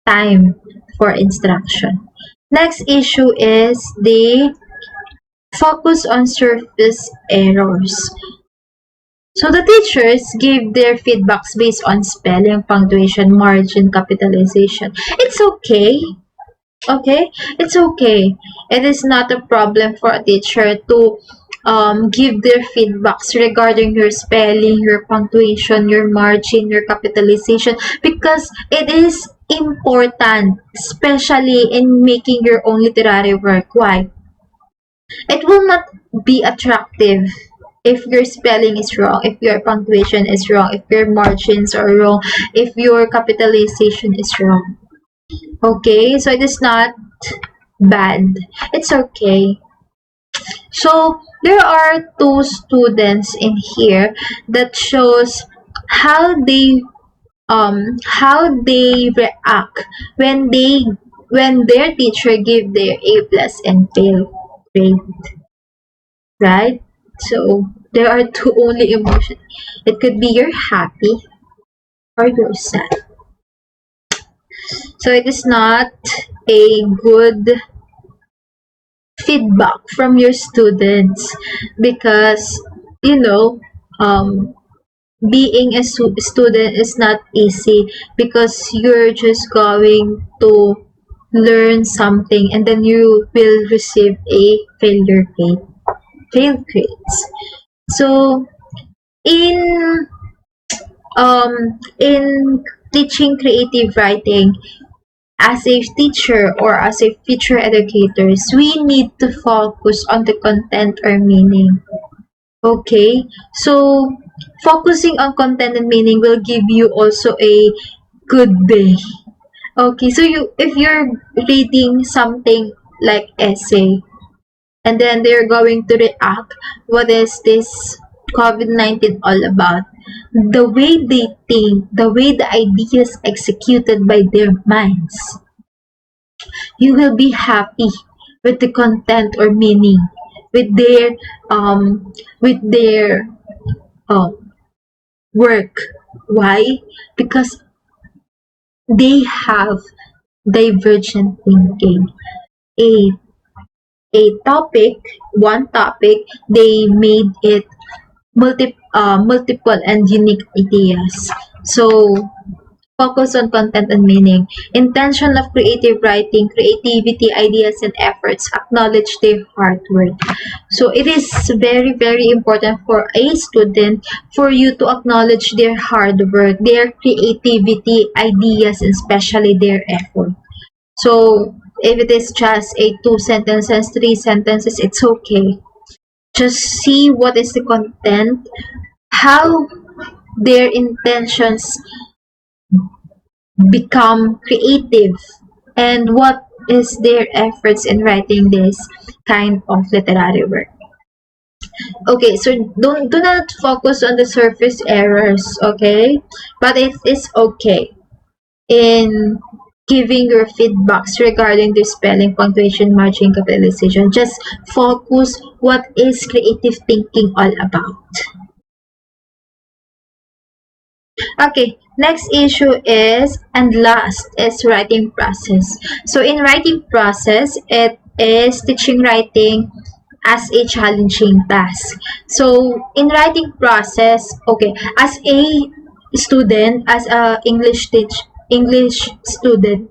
time for instruction. Next issue is the focus on surface errors. So the teachers give their feedbacks based on spelling, punctuation, margin, capitalization. It's okay. Okay, it's okay. It is not a problem for a teacher to give their feedbacks regarding your spelling, your punctuation, your margin, your capitalization, because it is important, especially in making your own literary work. Why? It will not be attractive if your spelling is wrong, if your punctuation is wrong, if your margins are wrong, if your capitalization is wrong. Okay, so it is not bad. It's okay. So there are two students in here that shows how they react when they when their teacher give their A plus and fail grade, right? So there are two only emotions. It could be you're happy or you're sad. So it is not a good feedback from your students because you know um, being a student is not easy because you're just going to learn something and then you will receive a fail grades. So in in teaching creative writing, as a teacher or as a future educators, we need to focus on the content or meaning. Okay, so focusing on content and meaning will give you also a good day. Okay, so if you're reading something like essay and then they're going to react, what is this COVID-19 all about? The way they think, the way the ideas executed by their minds, you will be happy with the content or meaning, with their um with their um work. Why? Because they have divergent thinking. A topic, one topic, they made it multiple and unique ideas. So focus on content and meaning. Intention of creative writing, creativity, ideas, and efforts. Acknowledge their hard work. So it is very, very important for a student for you to acknowledge their hard work, their creativity, ideas, and especially their effort. So if it is just a two sentences, three sentences, it's okay. Just see what is the content, how their intentions become creative, and what is their efforts in writing this kind of literary work. Okay, so do not focus on the surface errors, okay? But it is okay in giving your feedbacks regarding the spelling, punctuation, margin, capitalization. Just focus what is creative thinking all about. Okay, next issue is, and last is writing process. So in writing process, it is teaching writing as a challenging task. So in writing process, okay, as a student, as a English student,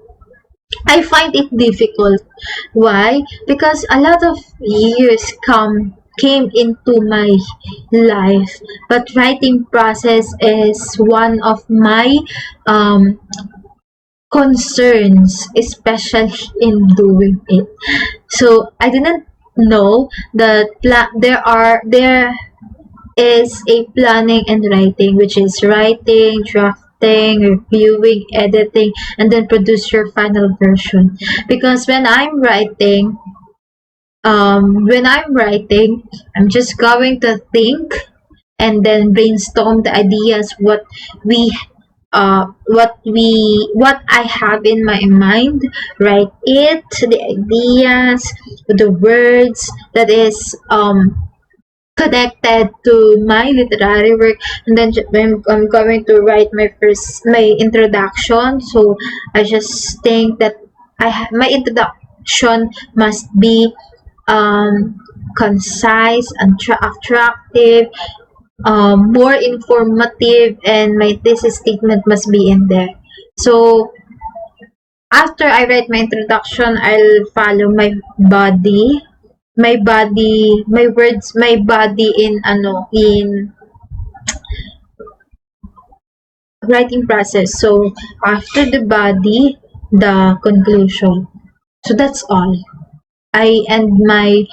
I find it difficult. Why? Because a lot of years came into my life, but writing process is one of my um, concerns, especially in doing it. So I didn't know that there is a planning and writing, which is writing, drafting, reviewing, editing, and then produce your final version. Because when I'm writing, I'm just going to think and then brainstorm the ideas we what I have in my mind, write it, the ideas, the words that is connected to my literary work, and then when I'm going to write my introduction, so I just think that my introduction must be um, concise and attractive, more informative, and my thesis statement must be in there. So After I write my introduction, I'll follow my words, my body in in writing process. So after the body, the conclusion. So that's all. I end my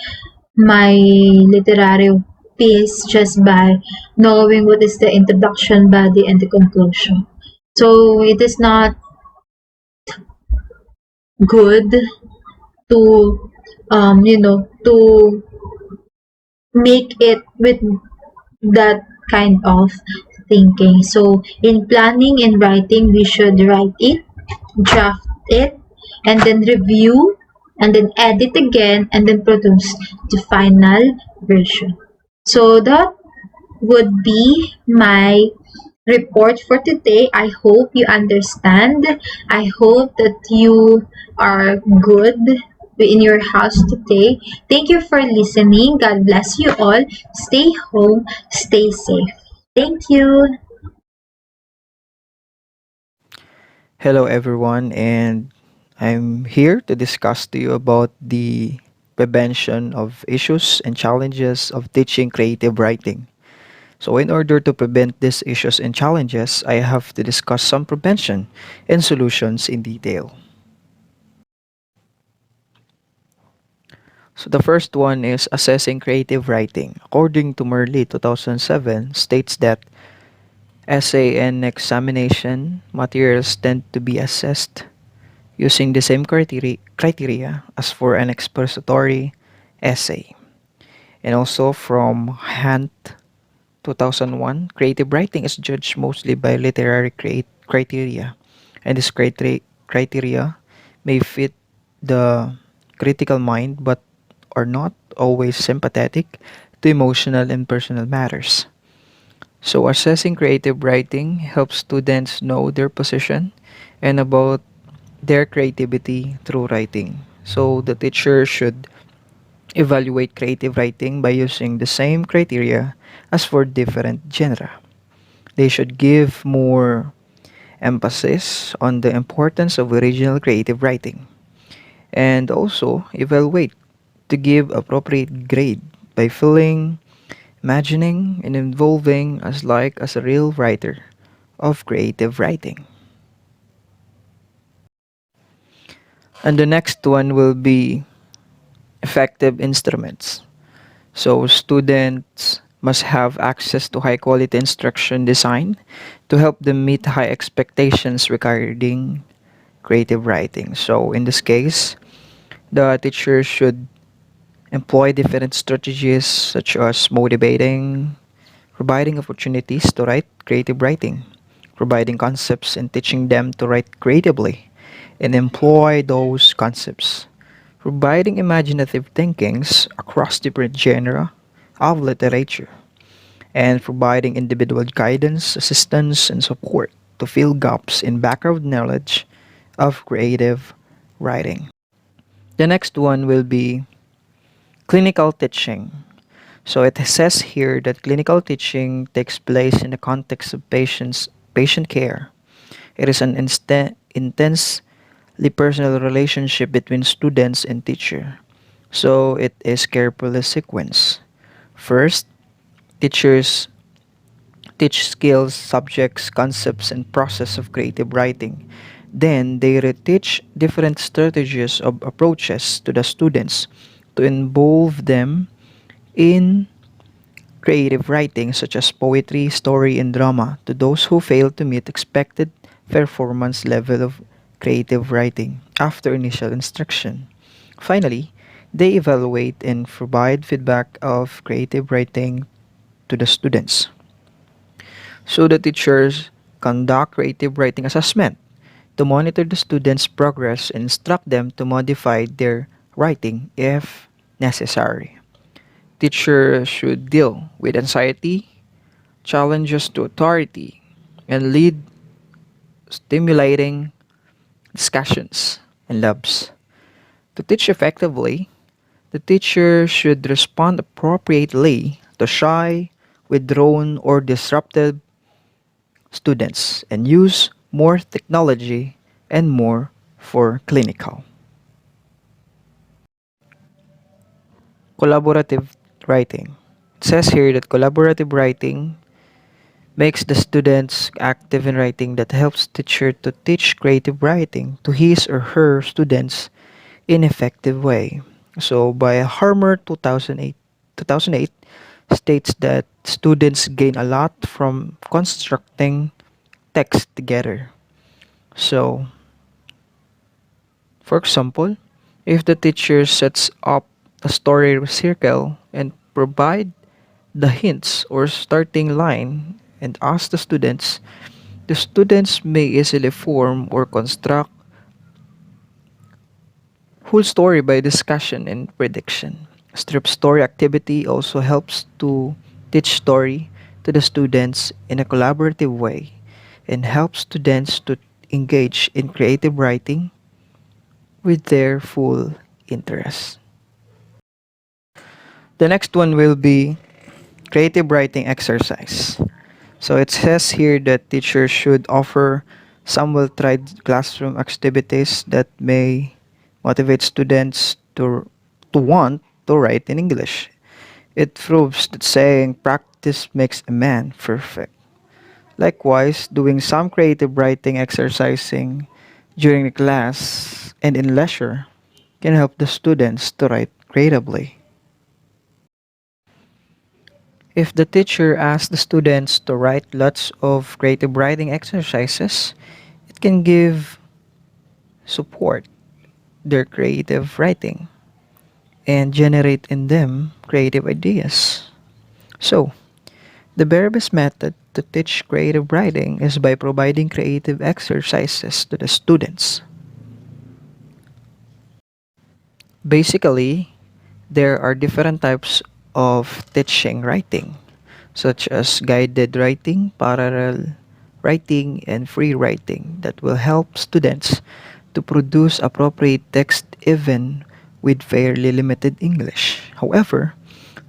literary piece just by knowing what is the introduction, body, and the conclusion. So it is not good to to make it with that kind of thinking. So in planning and writing, we should write it, draft it, and then review, and then edit again, and then produce the final version. So that would be my report for today. I hope you understand. I hope that you are good in your house today. Thank you for listening. God bless you all. Stay home, stay safe. Thank you. Hello, everyone, and I'm here to discuss to you about the prevention of issues and challenges of teaching creative writing. So, in order to prevent these issues and challenges, I have to discuss some prevention and solutions in detail. So, the first one is assessing creative writing. According to Merle 2007, states that essay and examination materials tend to be assessed using the same criteria as for an expository essay. And also from Hunt 2001, creative writing is judged mostly by literary criteria, and this criteria may fit the critical mind but are not always sympathetic to emotional and personal matters. So, assessing creative writing helps students know their position and about their creativity through writing. So, the teacher should evaluate creative writing by using the same criteria as for different genre. They should give more emphasis on the importance of original creative writing and also evaluate to give appropriate grade by feeling, imagining, and involving as a real writer of creative writing. And the next one will be effective instruments. So students must have access to high quality instruction design to help them meet high expectations regarding creative writing. So in this case, the teacher should employ different strategies such as motivating, providing opportunities to write creative writing, providing concepts and teaching them to write creatively, and employ those concepts, providing imaginative thinkings across different genre of literature, and providing individual guidance, assistance, and support to fill gaps in background knowledge of creative writing. The next one will be clinical teaching. So it says here that clinical teaching takes place in the context of patient care. It is an intensely personal relationship between students and teacher. So it is carefully sequenced. First, teachers teach skills, subjects, concepts, and process of creative writing. Then they reteach different strategies of approaches to the students to involve them in creative writing such as poetry, story, and drama to those who fail to meet expected performance level of creative writing after initial instruction. Finally, they evaluate and provide feedback of creative writing to the students. So the teachers conduct creative writing assessment to monitor the students' progress and instruct them to modify their writing if necessary. Teachers should deal with anxiety, challenges to authority, and lead stimulating discussions and labs. To teach effectively, the teacher should respond appropriately to shy, withdrawn, or disruptive students and use more technology and more for clinical. Collaborative writing. It says here that collaborative writing makes the students active in writing that helps teacher to teach creative writing to his or her students in effective way. So by Harmer 2008 states that students gain a lot from constructing text together. So, for example, if the teacher sets up a story circle and provide the hints or starting line and ask the students may easily form or construct whole story by discussion and prediction. Strip story activity also helps to teach story to the students in a collaborative way and helps students to engage in creative writing with their full interest. The next one will be creative writing exercise. So it says here that teachers should offer some well-tried classroom activities that may motivate students to want to write in English. It proves that saying practice makes a man perfect. Likewise, doing some creative writing exercising during the class and in leisure can help the students to write creatively. If the teacher asks the students to write lots of creative writing exercises, it can give support their creative writing and generate in them creative ideas. So, the very best method to teach creative writing is by providing creative exercises to the students. Basically, there are different types of teaching writing, such as guided writing, parallel writing, and free writing that will help students to produce appropriate text even with fairly limited English. However,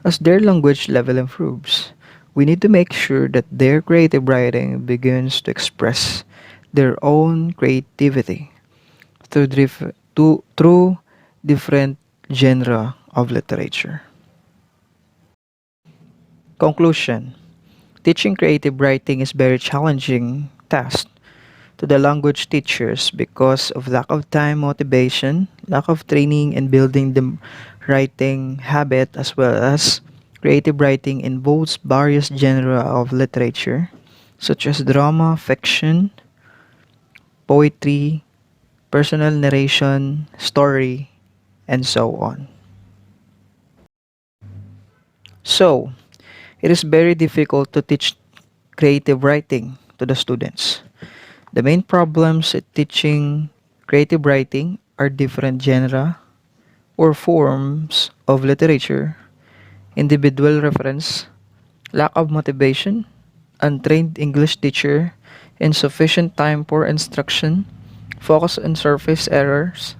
as their language level improves, we need to make sure that their creative writing begins to express their own creativity through different genre of literature. Conclusion. Teaching creative writing is very challenging task to the language teachers because of lack of time, motivation, lack of training and building the writing habit, as well as creative writing involves various genres of literature such as drama, fiction, poetry, personal narration, story, and so on. So, it is very difficult to teach creative writing to the students. The main problems in teaching creative writing are different genre or forms of literature, individual reference, lack of motivation, untrained English teacher, insufficient time for instruction, focus on surface errors,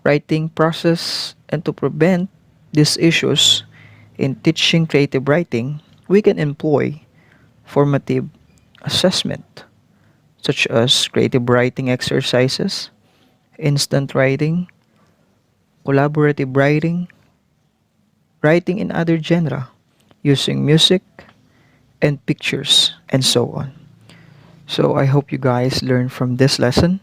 writing process, and to prevent these issues in teaching creative writing, we can employ formative assessment such as creative writing exercises, instant writing, collaborative writing, writing in other genre, using music and pictures, and so on. So I hope you guys learn from this lesson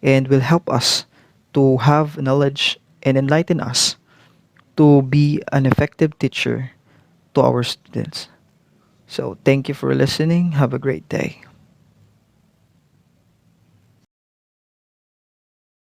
and will help us to have knowledge and enlighten us to be an effective teacher to our students. So thank you for listening. Have a great day.